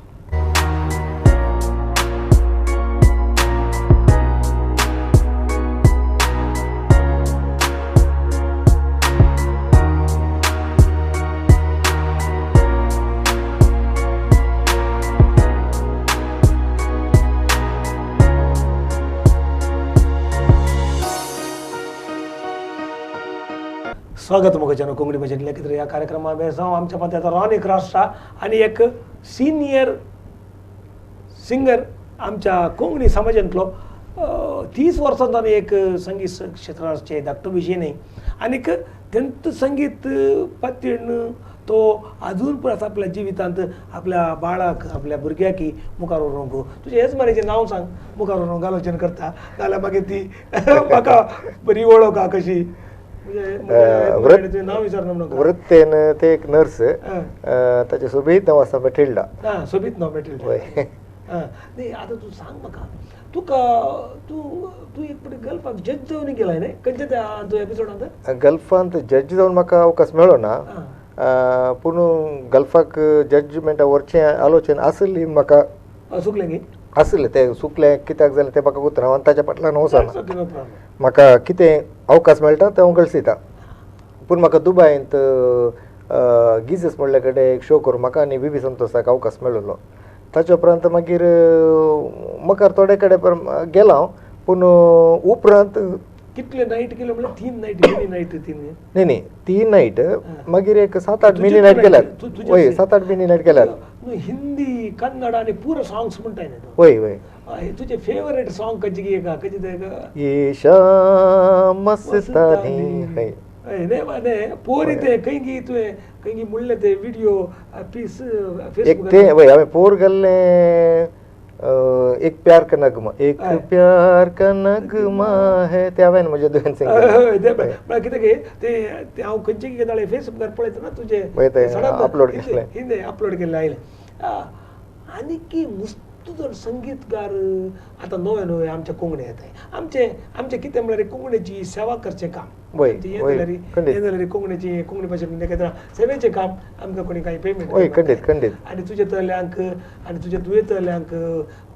स्वागत मुखाच्यान कोंकणी भाशेंतले नकेत्र ह्या कार्यक्रमात हांव आमच्या मध्यान रॉनी क्रास्टा आनी एक सिनियर सिंगर आमच्या कोंकणी समाजांतलो 30 वर्सां जावन एक संगीत क्षेत्राचे धाकटो विशय न्ही आनीक तेंत संगीत पातळीन तो अजून पण आसा आपल्या जिवितांत आपल्या बाळाक आपल्या भुरग्याक मुखार व्हरूंक तुजें हेच मारेचें नांव सांग मुखार व्हरूंक आलोचन करता जाल्यार मागीर ती म्हाका बरी वळख आहा कशी वृत्तेन ते एक नर्स ताचे सोबीत नांव आसा मेटिल्डा सोबीत नांव मेटिल्डा न्ही आतां तूं सांग म्हाका तुका तूं एक फावटी गल्फाक जज जावन गेलाय न्ही खंयच्या त्या एपिसोडांत गल्फांत जज जावन म्हाका अवकाश मेळ्ळो ना पूण गल्फाक जजमेंटा व्हरचें आलोचन आसली म्हाका सुकलें गी आसलें तें सुकलें कित्याक जालें तें म्हाका उतर हांव ताच्या फाटल्यान वचना म्हाका कितें अवकाश मेळटा तें हांव गळसिता पूण म्हाका दुबयंत गिजस म्हणले कडेन एक शो करूं म्हाका आनी बीबी संतोषाक अवकाश मेळ्ळलो ताचे उपरांत मागीर म्हाका थोडे कडेन गेलो हांव पूण उपरांत कितले नाईट केले म्हणजे 3 नाईट मिनी नाईट 3 नाही नाही 3 नाईट मागीर एक 7-8 मिनी तुझे नाईट तू केल्यात नाही, तुझे वय से- 7-8 मिनी नाईट केल्यात हिंदी कन्नड आणि पुरं सॉंग्स म्हणताय ना वय वय हे तुझे फेवरेट सॉन्ग कधी की का कधी ते का ईशा मस्तानी है नाही माने पोरी ते कहीं तुए कहीं मुळले ते व्हिडिओ पीस एक फेसबुक ते वय हांवें पोर गेल्ले एक प्यार का नगमा एक प्यार का नगमा है ते हांवें म्हजे दोन सिंगर कितें गे ते हांव खंयचे गजाली फेसबुकार पळयता ना तुझे पळय ते upload केले. हिंदी अपलोड केले आयले आनी की मस्त जर संगीतकार आता नवे नवे आमच्या कोंकणी येत आहे आमचे कितें म्हळ्यार कोंकणीची सेवा करचें काम वय, हे वय, जाल्यार खंडीत. हे जाल्यार कोंकणी भाशेन नेकेथ्राम सेवेचें काम आमकां कोणी काही पेमेंट वय, खंडीत. आणि तुझे तळ्यांक आणि तुझे दुयेंतल्यांक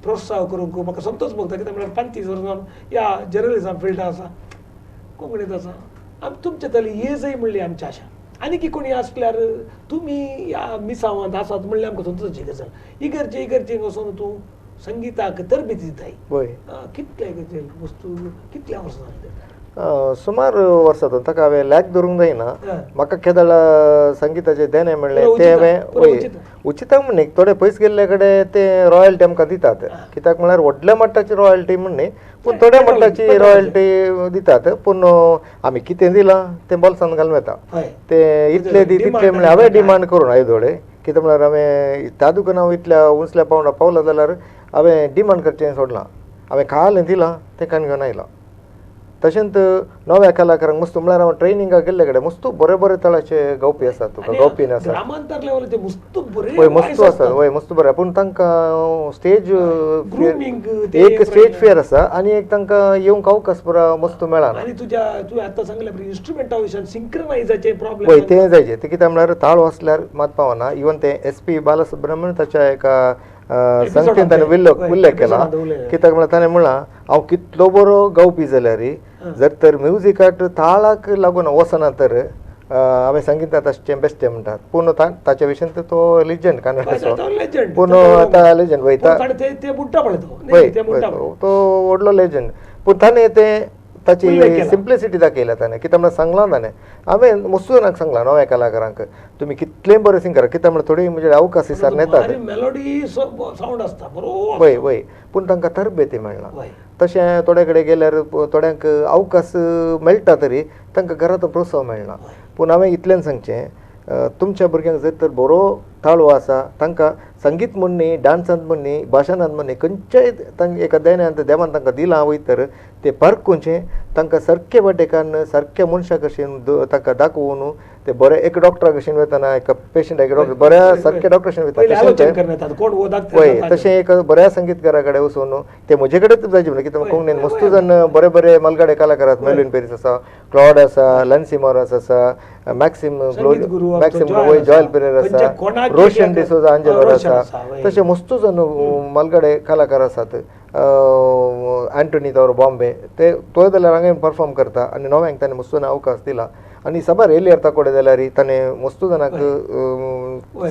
प्रोत्साह करूंक म्हाका संतोष भोगता कित्याक म्हळ्यार 35 वर्सां ह्या जर्नलिझम फिल्डां आसा कोंकणीत आसा तुमचे तळी हे जय म्हणली आमची आशा आनी की कोणी आसल्यार तुमी ह्या मिसावांत आसात म्हणल्यार आमकां संतोषाची गजाल इगर्जे वचून तूं संगीताक तरबेती दिताय वय कितले वस्तू कितल्या वर्सां जाले सुमार वर्सां ताका हांवें लॅक धरूंक जायना म्हाका केदळ संगीताचे देणे म्हणलें पुरो ते उचित, हांवें पुरो वय उचित. उचिताक म्हण थोडे पयस गेल्ले कडेन ते रॉयल्टी आमकां दितात कित्याक म्हळ्यार व्हडल्या मट्टाची रॉयल्टी म्हण न्ही पूण थोड्या मट्टाची रॉयल्टी दितात पूण आमी कितें दिलां तें बॉल्सान घालूं येता हय ते इतले दी तितले म्हळ्यार हांवें डिमांड करून आयो थोडे कितें म्हळ्यार हांवें तादूक हांव इतल्या उंचल्या पावंडा पावला जाल्यार हांवें डिमांड करचें सोडलां हांवें खालें दिलां तें कान घेवन आयलां तशेंच नव्या कलाकारांक मस्त म्हळ्यार हांव ट्रेनिंगाक गेल्ले कडेन मस्त बरे बरे तळाचे गावपी आसात तुका गावपी आसात ग्रामांतर लेवल ते मस्त बरे वय मस्त आसात वय मस्त बरे पूण तांकां स्टेज ग्रुमींग एक स्टेज फेअर आसा आनी एक तांकां येवंक अवकाश बरो मस्त मेळना आणि तू आता सांगल्या बरी इन्स्ट्रुमेंटा विशयन सिंक्रोनायजाचे वय प्रॉब्लेम तें जायचे ते कितें म्हळ्यार ताळ वाचल्यार मात पावना इवन ते SP बालसुब्रमण्यन ताच्या एका संख्येन ताणें उल्लेख केला कित्याक म्हळ्यार ताणें म्हणलां हांव कितलो बरो गावपी जाल्यार जर तर म्युजिकाक ताळाक लागून वचना तर हांवें संगीतात आसचें बेश्टें म्हणटात पूण ताचे विशयन तो लिजंड कानडाचो पूण आतां लेजंड वयता ते बुट्टा पळयतो वय ते बुट्टा तो व्हडलो लेजंड पूण ताणें तें ताची उल्लेख केला. सिंप्लिसिटी दाखयल्या ताणें कित्याक म्हळ्यार सांगलां ताणें हांवें मस्तू जाणांक सांगलां नव्या कलाकारांक तुमी कितले बरे सिंगर कित्याक म्हळ्यार थोडी म्हणजे अवकाश दिसार नेतात मेलोडी सावंड आसता बरोबर वय वय पूण तांकां तरबेती मेळना वय तशें थोडे कडेन गेल्यार थोड्यांक अवकाश मेळटा तरी तांकां घरांत प्रोत्साह मेळना पूण हांवें इतल्यान सांगचें तुमच्या भुरग्यांक जर तर बरो ताळो आसा तांकां संगीत म्हण न्ही डान्सांत म्हण न्ही भाशणांत म्हण न्ही खंयच्याय तांकां एका देण्यान देवान तांकां दिलां वयत तर तें परखुचें तांकां सारके वाटेकान सारक्या मनशा कशेन तांकां दाखोवन ते बरे एक डॉक्टरा कशेन वयतना एका पेशंट एक डॉक्टर बऱ्या सारक्या डॉक्टराशेन वयता वय तशें एक बऱ्या संगीतकारा कडेन वचून ते म्हजे कडेन जायचे म्हणून कित्याक कोंकणीन मस्तू जाण बरे बरे मलगाडे कलाकार आसात मेल्विन पेरीस आसा क्लॉड आसा लन्सी मॉरस आसा मॅक्सिम वय जॉयल पेरेर आसा रोशन डिसोजा आंजेलोर आसा तशें मस्तू जाण मलगाडे कलाकार आसात अँटोनी तोर बॉम्बे ते तो जाल्यार हांगा परफॉर्म करता आनी नव्यांक ताणें मस्तू अवकाश दिला आनी सबार येयली अर्था कोडे जाल्यार ताणें मस्तू जाणांक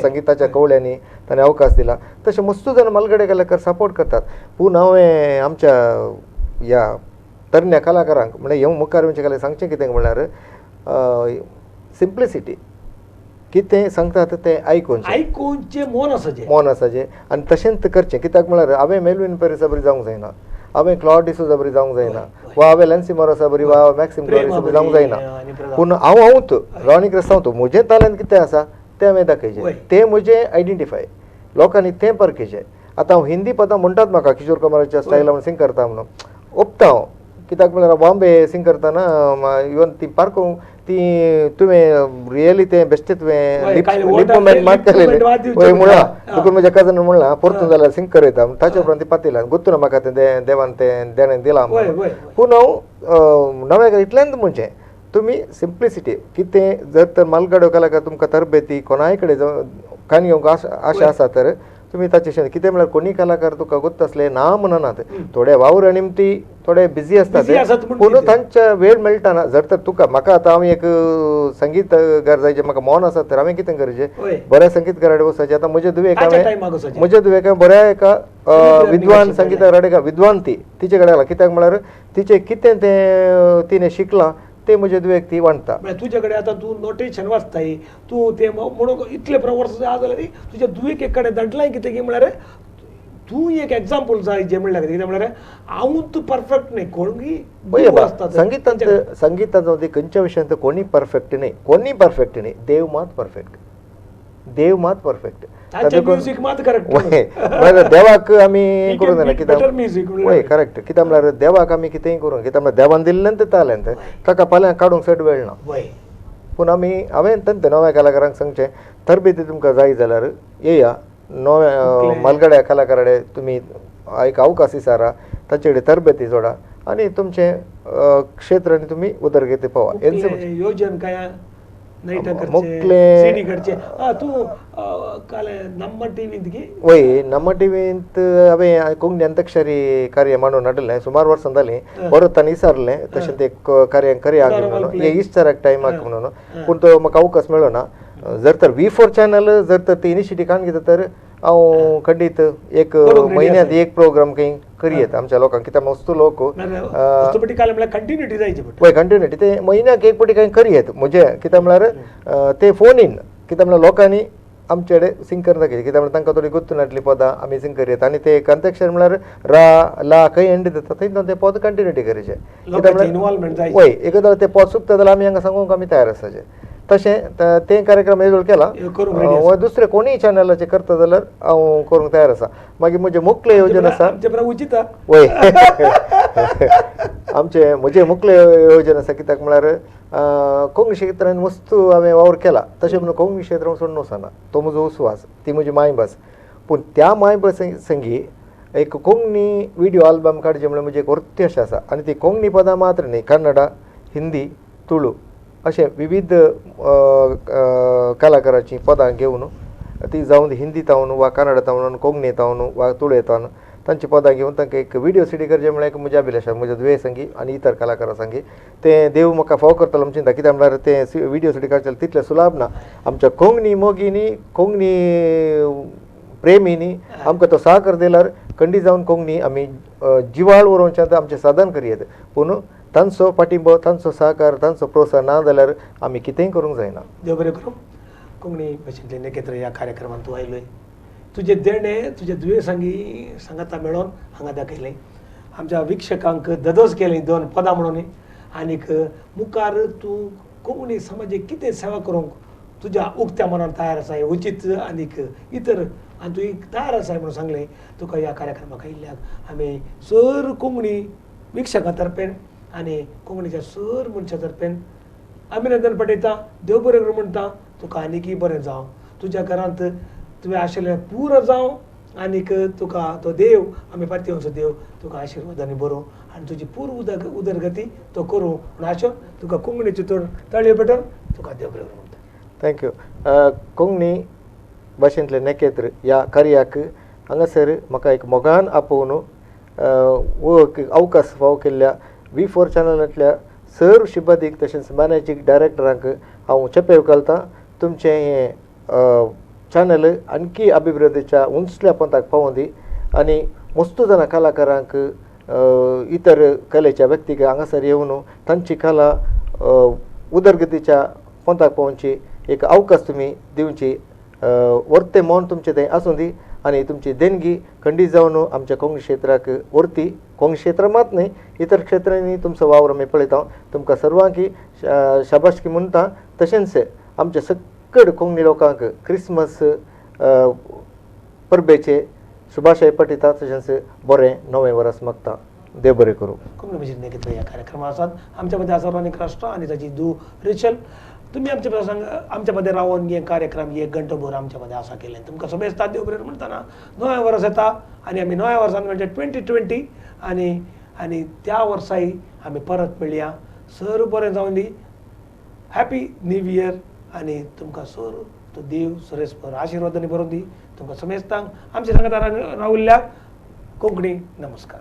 संगीताच्या कवळ्यांनी ताणें अवकाश दिला तशें मस्तू जाण मलगडे कलाकार सपोर्ट करतात पूण हांवें आमच्या ह्या तरण्या कलाकारांक म्हळ्यार ह्यो मुखार येवचे कला सांगचें कितें म्हळ्यार सिंप्लिसिटी कितें सांगतात तें आयकूनचें मोन आसाचें आनी तशेंच करचें कित्याक म्हळ्यार हांवें मेल्विन पेरिसा बरी जावंक जायना हांवें क्लॉड डिसोजा बरी जावंक जायना वा हांवें लन्सी मॉरसा बरी वा मॅक्सिम ग्लोरिसा बरी जावंक जायना पूण हांवूच रॉनीक्रास्ता हांव म्हजें तालंत कितें आसा तें हांवें दाखयचें तें म्हजें आयडेंटिफाय लोकांनी तें परखेचें आतां हांव हिंदी पदां म्हणटात म्हाका किशोर कुमाराच्या स्टायला म्हणून सिंग करता म्हणून ओपता हांव कित्याक म्हळ्यार बॉम्बे सिंग करतना इवन ती पार्कूंक ती तुवें रियली तें बेश्टें तुवें लिप मुवमेंट मात केलेलें पळय म्हणला देखून म्हज्या कजन म्हणलां परतून जाल्यार सिंग करयता ताचे उपरांत ती पातयलां गुत्तू ना म्हाका तें देवान तें देणें दिलां पूण हांव नव्या इतल्यान म्हणचें तुमी सिंप्लिसिटी कितें जर तर मालगाडो कलाकार तुमकां तरबेती कोणाय कडेन कान घेवंक आशा आसा तर तुम्ही ताचे कितें म्हळ्यार कोणी कलाकार तुका गुर्त असले ना म्हणनात थोडे वावर निमती थोडे बिझी Busy आसात असतात म्हूण पूण कितें? तांच्या वेळ मेळटाना जर तर तुका म्हाका आतां हांव एक संगीतकार जायचे म्हाका मोन आसा तर हांवें कितें करचें होय. बऱ्या संगीतकारा कडेन वचचें आतां म्हजे दुवेक ताच्या हांवें टायमाक वचचें. म्हजे दुवेक हांवें बऱ्या एका संगीतकार विद्वान निवडचें संगीतकारा कडेन विद्वान ती तिचे कडेन गेला कित्याक म्हळ्यार तिचें कितें तें तिणें शिकलां तें म्हजे दुवेक ती वांटता म्हळ्यार तुजे कडेन आतां तूं नोटेशन वाचताय तूं तें म्हणून इतले वर्स जालें तुज्या दुयेक एक कडेन धाडलाय कितें की म्हळ्यार तूं एक एग्जाम्पल जाय जें म्हणल्यार कितें म्हळ्यार हांवूच परफेक्ट न्ही कोणी पळय बाबा संगीतांत जावं ती खंयच्या विशयांत कोणी परफेक्ट न्ही देव मात परफेक्ट म्युजीक मात करेक्ट देवाक आमी करूं जायना better music कित्याक वय करेक्ट कित्याक म्हळ्यार देवाक आमी कितेंय करूं कित्याक म्हळ्यार देवान दिल्लें तें तालेंत ताका फाल्यां काडूंक सट वेळ ना वय पूण आमी हांवें ते नव्या कलाकारांक सांगचें तरबेती तुमकां जाय जाल्यार येया नव्या मलगड्या कलाकारा कडेन तुमी एक अवकाश विचारा ताचे कडेन तरबेती जोडा आनी तुमचें क्षेत्रांनी तुमी उदरगती पळोवा योजन काय मुख्ले- सीडी करचे तूं काले नम्बर टीव्हींत की वय ನಮ್ಮ ಟಿವಿಂತ ಅವೇ कोंकणी अंतक्षरी कार्य म्हणून हाडलें सुमार वर्सां जालीं परत ताणें विचारलें तशें तें कार्य करया म्हणून हे इश्ताराक टायमाक म्हणून पूण तो म्हाका अवकाश मेळ्ळो ना जर तर V4 चॅनल जर तर ती इनिशिएटीव काण घेता तर हांव खंडीत एक म्हयन्यांत एक प्रोग्राम खंय करियेत आमच्या लोकांक कित्याक मस्त लोक वस्तुपटी काले म्हळ्यार कंटिन्युटी जायची पडटा वय कंटिन्युटी ते म्हयन्याक एक पटी खंय करियेत म्हणजे कित्याक म्हळ्यार ते फोन इन कित्याक म्हळ्यार लोकांनी आमचे कडेन सिंग करता कितें कित्याक म्हळ्यार तांकां थोडी गुर्तुनातली पदां आमी सिंग करियेत आनी ते अंताक्षरी म्हळ्यार रा ला खंय एंड जाता थंय ते पद कंटिन्युटी करचें कित्याक इनवॉल्वमेंट जाय वय एकदा ते पद चुकता जाल्यार आमी हांगा सांगूंक आमी तयार आसाचे तशें ते कार्यक्रम येजोळ केला व दुसरे कोणीय चॅनलाचे करता जाल्यार हांव करूंक तयार आसा मागीर म्हजें मुख्य येवजण आसा उचित वय म्हजें मुख्य येवजण आसा कित्याक म्हळ्यार कोंकणी क्षेत्रांत मस्त हांवें वावर केला तशें म्हणून कोंकणी क्षेत्र सोडून वचना तो म्हजो उस्वास ती म्हजी मायभास पूण त्या मायभास संगी एक कोंकणी व्हिडिओ आल्बम काडचें म्हळ्यार म्हजें एक उर्त्यश आसा आनी ती कोंकणी पदां मात्र न्ही कन्नडा हिंदी तुळू अशे विविध कलाकाराची पदां घेवन ती जावन हिंदीतावन वा कन्नडातावन कोंकणीतावन वा तुळेतावन तांची पदां घेवन तांकां एक व्हिडिओ सीडी करचें म्हळ्यार एक म्हजी अभिलाश आसा म्हज्या दुवे संगी आनी इतर कलाकारां संगी तें देव म्हाका फाव करतलो आमची चिंता कित्याक म्हळ्यार तें व्हिडिओ सीडी काडचें तितलें सुलाभ ना आमच्या कोंकणी मोगींनी कोंकणी प्रेमींनी आमकां तो सहकार दिल्यार खंडी जावन कोंकणी आमी जिवाळ उरोवचें आमचें साधन करियेत पूण तांचो पाठिंबो तांचो सहकार तांचो प्रोत्साहन ना जाल्यार आमी कितेंय करूंक जायना देव बरें करूं कोंकणी भाशेंतले नकेत्र ह्या कार्यक्रमांत तूं आयलोय तुजे देणे तुजे दुये सांगाता मेळोन हांगा दाखयलें आमच्या विक्षकांक धदोस केलें दोन पदां म्हणून आनीक मुखार तूं कोंकणी समाजीक कितें सेवा करूंक तुज्या उक्त्या मनान तयार आसा हें उचित आनीक इतर आनी तूं तयार आसाय म्हणून सांगलें तुका ह्या कार्यक्रमाक आयिल्ल्याक आमी सर कोंकणी विक्षकां तर्फेन आनी कोंकणीच्या सर मनशां तर्फेन अभिनंदन पटयता देव बरें करूं म्हणटा तुका आनीकय बरें जावं तुज्या घरांत तुवें आशिल्लें पुरो जावं आनीक तुका तो देव आमी पार्थीवचो देव तुका आशिर्वादांनी बरो आनी तुजी पूर्ण उदरगती तो करूं म्हूण आशो तुका कोंकणी चितून ताळयो पेटोवन तुका देव बरें करूं म्हणटा थँक्यू कोंकणी भाशेंतले नकेत्र ह्या कार्याक हांगासर म्हाका एक मोगान आपोवन अवकाश फाव केल्ल्या V4 चॅनलांतल्या सर शिबादीक तशेंच मॅनेजींग डायरेक्टरांक हांव चेपे घालतां तुमचें हें चॅनल आणखी अभिवृद्धीच्या उंचल्या पंथाक पावोवन दी आनी मस्त जाणां कलाकारांक इतर कलेच्या व्यक्तीक हांगासर येवन तांची कला उदरगतीच्या पंथाक पावोवची एक अवकाश तुमी दिवची वर्ते मोन तुमचें थंय आसूं दी आनी तुमची देणगी खंडीत जावन आमच्या कोंकणी क्षेत्राक व्हरती कोंकणी क्षेत्र मात न्ही इतर क्षेत्रांनी तुमचो वावर आमी पळयता तुमकां सर्वांकी शाबासकी म्हणटा तशेंच आमच्या सकड कोंकणी लोकांक क्रिसमस परबेचे शुभाशय पठयता तशेंच बरें नवें वर्स मागता देव बरें करूं कोंकणी भाशेंत नकेत्र ह्या कार्यक्रमांत आसात आमच्या मदें आसा रॉनिक्रास्टा आनी ताची दू रिचल तुमी आमच्या मध्ये रावन हे कार्यक्रम 1 घंटोभर आमच्या मध्ये आसा केले तुमकां सगळे येतात देव बरें म्हणटाना नवें वर्स येता आनी आमी नव्या वर्सान म्हणजे 2020 आनी त्या वर्साय आमी परत मेळया सर बरें जावन दी हॅपी न्यू इयर आनी तुमकां सर तो देव सुरेशभर आशीर्वादाने भरून दी तुमका समेस्तांक आमच्या संगतान राहुल्या कोंकणी नमस्कार.